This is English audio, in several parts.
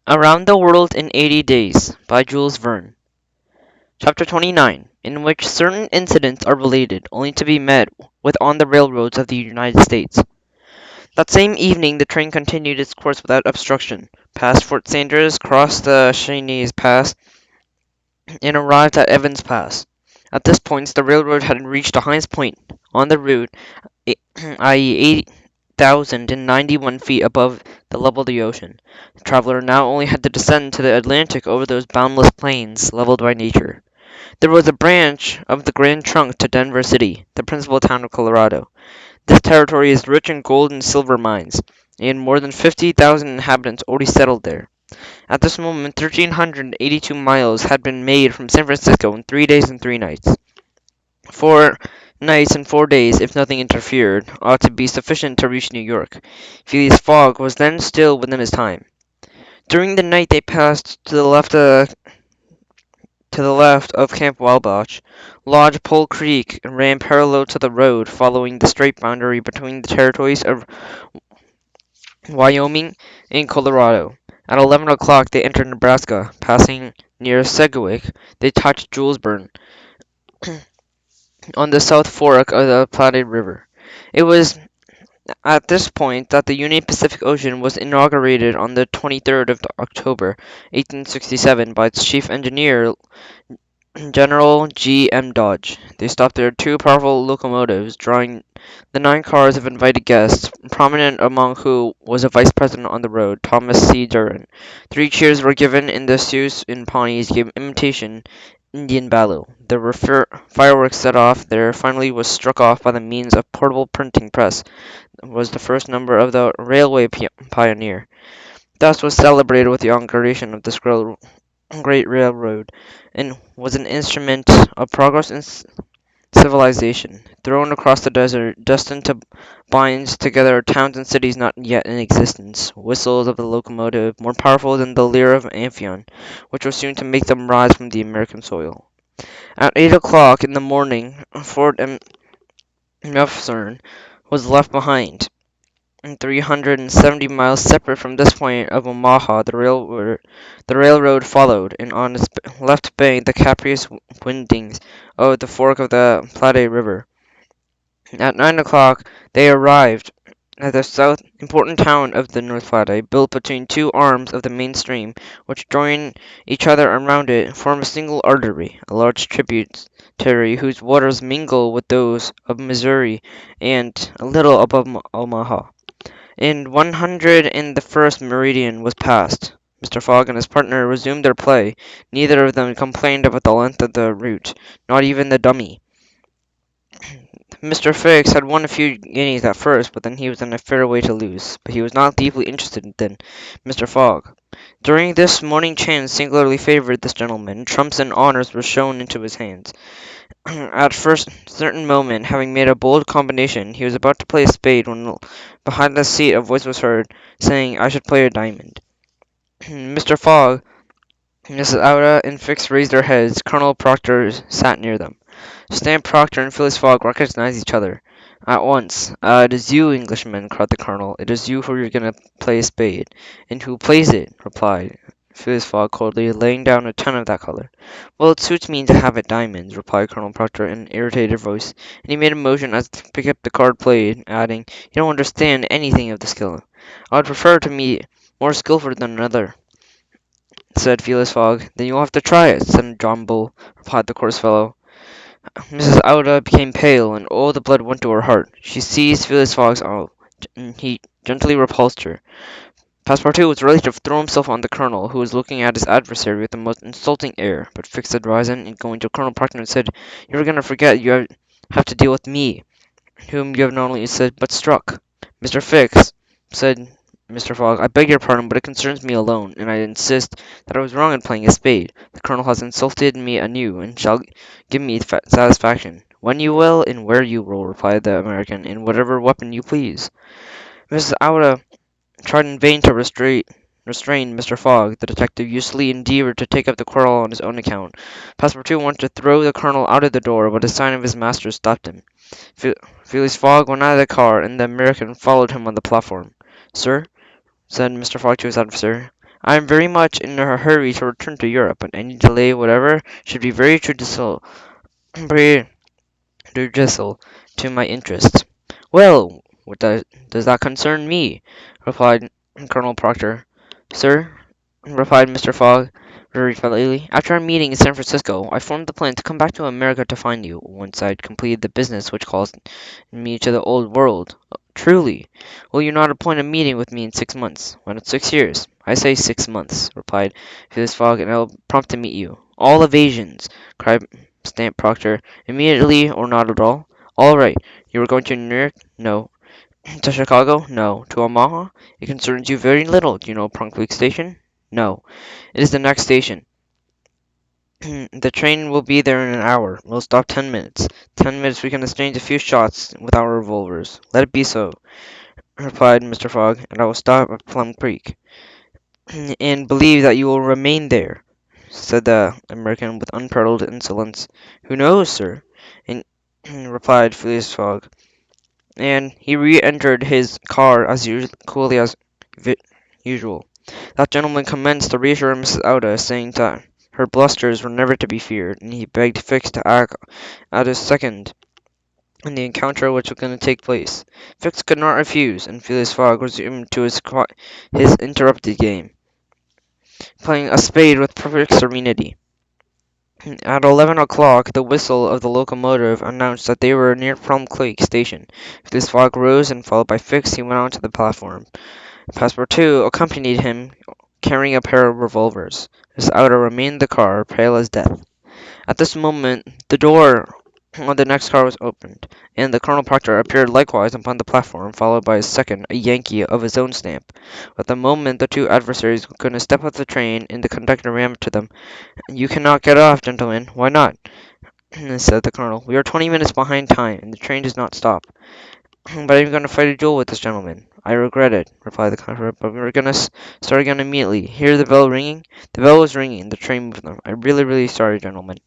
Around the World in 80 Days by Jules Verne. Chapter 29, in which certain incidents are related only to be met with on the railroads of the United States. That same evening the train continued its course without obstruction, passed Fort Sanders, crossed the Cheyenne Pass, and arrived at Evans Pass. At this point the railroad had reached the highest point on the route, i.e. 8,091 feet above the level of the ocean. The traveler now only had to descend to the Atlantic over those boundless plains leveled by nature. There was a branch of the Grand Trunk to Denver City, the principal town of Colorado. This territory is rich in gold and silver mines, and more than 50,000 inhabitants already settled there. At this moment, 1,382 miles had been made from San Francisco in 3 days and 3 nights. 4 nights and 4 days, if nothing interfered, ought to be sufficient to reach New York. Phileas Fogg was then still within his time. During the night they passed to the left of Camp Wabash. Lodge Pole Creek ran parallel to the road, following the straight boundary between the territories of Wyoming and Colorado. At 11 o'clock they entered Nebraska. Passing near Sedgwick, they touched Julesburg, on the South Fork of the Platte River. It was at this point that the Union Pacific Ocean was inaugurated on the 23rd of October, 1867, by its chief engineer, General G. M. Dodge. They stopped their two powerful locomotives, drawing the 9 cars of invited guests, prominent among whom was a vice president on the road, Thomas C. Durant. 3 cheers were given, and the Sioux and Pawnees gave imitation Indian battle. There were fireworks set off. There finally was struck off by the means of portable printing press was the first number of the Railway Pioneer. Thus was celebrated with the inauguration of this great railroad, and was an instrument of progress in civilization, thrown across the desert, destined to bind together towns and cities not yet in existence. Whistles of the locomotive, more powerful than the lyre of Amphion, which was soon to make them rise from the American soil. At 8 o'clock in the morning, Fort Mefsern was left behind. 370 miles separate from this point of Omaha, the railroad followed, and on its left bank the capricious windings of the fork of the Platte River. At 9 o'clock they arrived at the south important town of the North Platte, built between two arms of the main stream, which join each other around it, form a single artery, a large tributary whose waters mingle with those of Missouri and a little above Omaha. In 101st meridian was passed. Mr. Fogg and his partner resumed their play. Neither of them complained about the length of the route, not even the dummy. Mr. Fix had won a few guineas at first, but then he was in a fair way to lose. But he was not deeply interested in Mr. Fogg. During this morning chance singularly favored this gentleman. Trumps and honours were shown into his hands. At first certain moment, having made a bold combination, he was about to play a spade when behind the seat a voice was heard, saying, "I should play a diamond." Mr. Fogg, Mrs. Aouda, and Fix raised their heads. Colonel Proctor sat near them. Stamp Proctor and Phileas Fogg recognized each other at once. "It is you, Englishman," cried the colonel. "It is you who are going to play a spade." "And who plays it?" replied Phileas Fogg coldly, laying down a 10 of that color. "Well, it suits me to have it diamonds," replied Colonel Proctor in an irritated voice, and he made a motion as if to pick up the card played, adding, "You don't understand anything of the skill." "I would prefer to be more skilful than another," said Phileas Fogg. "Then you'll have to try it," said John Bull, replied the coarse fellow. Mrs. Aouda became pale, and all the blood went to her heart. She seized Phileas Fogg's arm, and he gently repulsed her. Passepartout was ready to throw himself on the colonel, who was looking at his adversary with the most insulting air, but Fix had risen, and going to Colonel Proctor and said, "You are going to forget you have to deal with me, whom you have not only said but struck." "Mr. Fix," said Mr. Fogg, "I beg your pardon, but it concerns me alone, and I insist that I was wrong in playing a spade. The colonel has insulted me anew, and shall give me satisfaction." "When you will, and where you will," replied the American, "and whatever weapon you please." Mrs. Aouda tried in vain to restrain Mr. Fogg. The detective uselessly endeavoured to take up the quarrel on his own account. Passepartout wanted to throw the colonel out of the door, but a sign of his master stopped him. Phileas Fogg went out of the car, and the American followed him on the platform. "Sir," said Mr. Fogg to his adversary, I am very much in a hurry to return to Europe, and any delay whatever should be very judicial, very judicial to my interests. Well, what does that concern me? Replied Colonel Proctor. Sir, replied Mr. Fogg, very politely, after our meeting in San Francisco, I formed the plan to come back to America to find you, once I'd completed the business which calls me to the old world. Truly, will you not appoint a meeting with me in 6 months? Why not 6 years? I say 6 months, replied Phileas Fogg, and I'll prompt to meet you. All evasions, cried Stamp Proctor. Immediately or not at all? All right. You are going to New York? No. To Chicago? No. To Omaha? It concerns you very little. Do you know Pronk Station? No. It is the next station. The train will be there in an hour. We'll stop 10 minutes. 10 minutes we can exchange a few shots with our revolvers. Let it be so, replied Mr. Fogg, and I will stop at Plum Creek. And believe that you will remain there, said the American with unparalleled insolence. Who knows, sir? And replied Phileas Fogg, and he re-entered his car as coolly as usual. That gentleman commenced to reassure Mrs. Ouda, saying that her blusters were never to be feared, and he begged Fix to act as his second in the encounter which was going to take place. Fix could not refuse, and Phileas Fogg resumed to his interrupted game, playing a spade with perfect serenity. At 11 o'clock, the whistle of the locomotive announced that they were near Plum Creek Station. Phileas Fogg rose, and followed by Fix, he went on to the platform. Passepartout accompanied him, carrying a pair of revolvers. Miss Ouda remained in the car, pale as death. At this moment, the door of the next car was opened, and the Colonel Proctor appeared likewise upon the platform, followed by his second, a Yankee of his own stamp. But the moment the two adversaries were going to step off the train, and the conductor ran up to them. "You cannot get off, gentlemen. Why not?" said the Colonel. "We are 20 minutes behind time, and the train does not stop." "But I'm going to fight a duel with this gentleman." "I regret it," replied the conqueror, "but we're going to start again immediately. Hear the bell ringing?" The bell was ringing. The train moved them. "I'm really, really sorry, gentlemen,"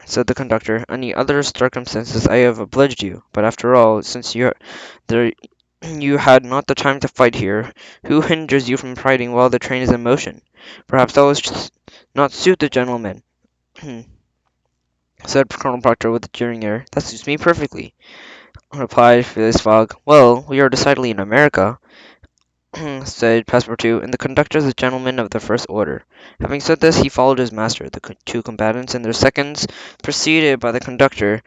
said the conductor. "Under other circumstances I have obliged you, but after all, since there, you had not the time to fight here, who hinders you from fighting while the train is in motion? Perhaps that will not suit the gentleman," said Colonel Proctor with a jeering air. "That suits me perfectly," replied Phileas Fogg. "Well, we are decidedly in America," said Passepartout, "and the conductor is a gentleman of the first order." Having said this, he followed his master. The two combatants and their seconds, preceded by the conductor,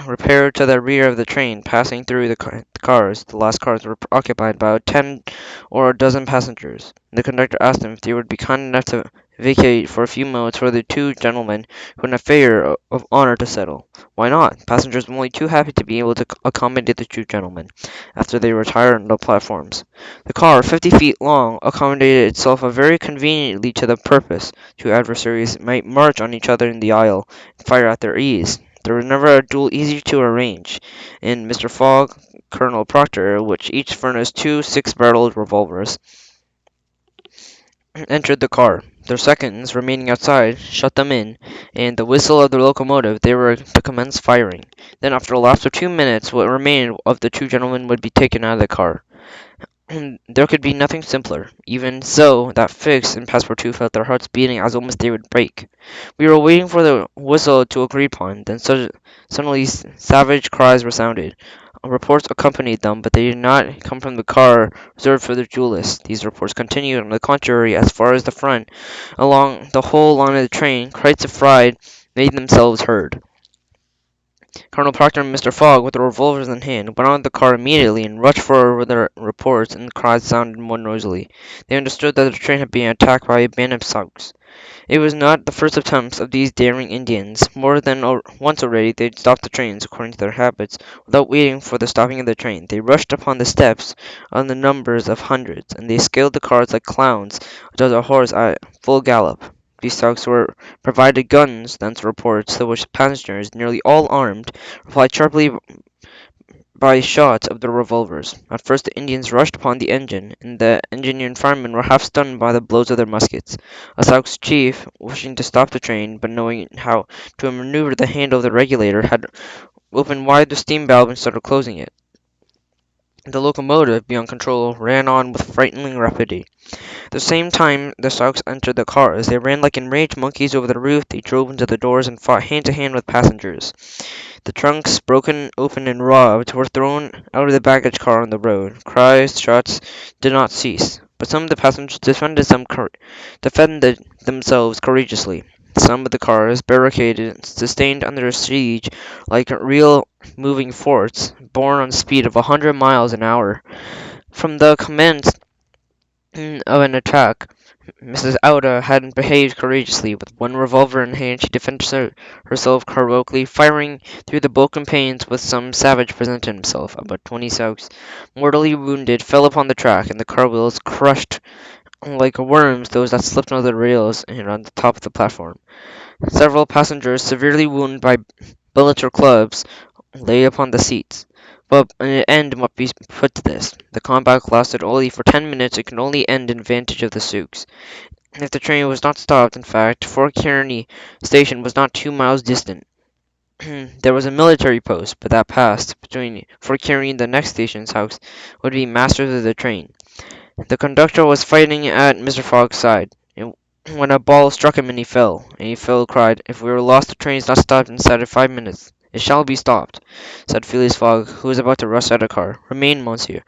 repaired to the rear of the train, passing through the cars. The last cars were occupied by about 10 or a dozen passengers. The conductor asked them if they would be kind enough to vacate for a few moments for the two gentlemen who had an affair of honour to settle. Why not? Passengers were only too happy to be able to accommodate the two gentlemen, after they retired on the platforms. The car, 50 feet long, accommodated itself very conveniently to the purpose. Two adversaries might march on each other in the aisle, and fire at their ease. There was never a duel easier to arrange, and Mr. Fogg, Colonel Proctor, which each furnished two six-barreled revolvers, entered the car. Their seconds, remaining outside, shut them in, and the whistle of the locomotive, they were to commence firing. Then, after a lapse of 2 minutes, what remained of the two gentlemen would be taken out of the car. There could be nothing simpler. Even so, that Fix and Passepartout felt their hearts beating as almost they would break. We were waiting for the whistle to agree upon, then suddenly savage cries resounded. Reports accompanied them, but they did not come from the car reserved for the duelists. These reports continued, on the contrary, as far as the front. Along the whole line of the train, cries of fright made themselves heard. Colonel Proctor and Mr. Fogg, with their revolvers in hand, went on the car immediately and rushed forward with their reports, and the cries sounded more noisily. They understood that the train had been attacked by a band of thugs. It was not the first attempt of these daring Indians. More than once already they had stopped the trains, according to their habits, without waiting for the stopping of the train. They rushed upon the steps on the numbers of hundreds, and they scaled the cars like clowns does a horse at full gallop. These thugs were provided guns, thence reports, to which passengers, nearly all armed, replied sharply by shots of their revolvers. At first the Indians rushed upon the engine, and the engineer and firemen were half stunned by the blows of their muskets. A Sauk's chief, wishing to stop the train, but knowing how to maneuver the handle of the regulator, had opened wide the steam valve and started closing it. The locomotive, beyond control, ran on with frightening rapidity. At the same time the Sox entered the cars, they ran like enraged monkeys over the roof, they drove into the doors and fought hand to hand with passengers. The trunks, broken open and robbed, were thrown out of the baggage car on the road. Cries, shots did not cease, but some of the passengers defended themselves courageously. Some of the cars, barricaded, sustained under siege like real moving forts, borne on speed of 100 miles an hour. From the commence of an attack, Mrs. Auda had behaved courageously. With one revolver in hand, she defended herself heroically, firing through the broken panes when some savage presented himself. About 20 Souths, mortally wounded, fell upon the track, and the car wheels crushed like worms those that slipped under the rails and on the top of the platform. Several passengers, severely wounded by bullets or clubs, lay upon the seats. But an end must be put to this. The combat lasted only for 10 minutes and could only end in advantage of the Sioux. If the train was not stopped, in fact, Fort Kearny station was not 2 miles distant. There was a military post, but that passed between Fort Kearny and the next station's house would be masters of the train. The conductor was fighting at Mr. Fogg's side, and when a ball struck him and he fell, cried, "If we are lost, the train is not stopped inside of 5 minutes." "It shall be stopped," said Phileas Fogg, who was about to rush out of the car. "Remain, monsieur."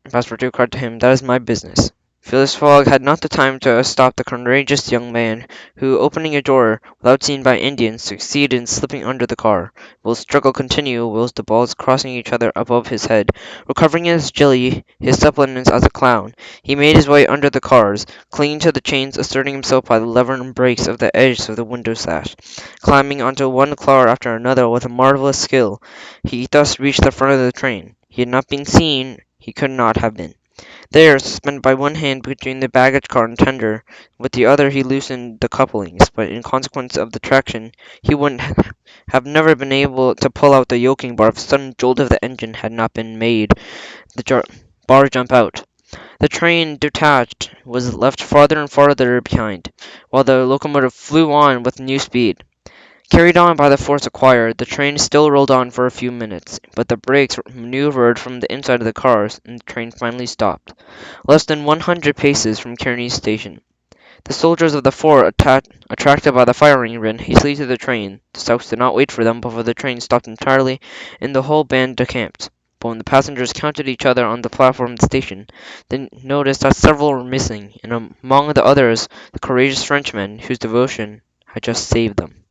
Passepartout cried to him, "That is my business." Phileas Fogg had not the time to stop the courageous young man, who, opening a door without seeing by Indians, succeeded in slipping under the car. Will the struggle continue whilst the balls crossing each other above his head. Recovering his agility, his suppleness as a clown, he made his way under the cars, clinging to the chains, asserting himself by the lever and brakes of the edge of the window sash. Climbing onto one car after another with a marvellous skill, he thus reached the front of the train. He had not been seen, he could not have been. There, suspended by one hand between the baggage car and tender, with the other he loosened the couplings, but in consequence of the traction he would have never been able to pull out the yoking bar if a sudden jolt of the engine had not been made the bar jump out. The train, detached, was left farther and farther behind, while the locomotive flew on with new speed. Carried on by the force acquired, the train still rolled on for a few minutes, but the brakes maneuvered from the inside of the cars, and the train finally stopped, less than 100 paces from Kearney station. The soldiers of the fort, attracted by the firing, ran hastily to the train. The Souths did not wait for them before the train stopped entirely, and the whole band decamped. But when the passengers counted each other on the platform of the station, they noticed that several were missing, and among the others the courageous Frenchman whose devotion had just saved them.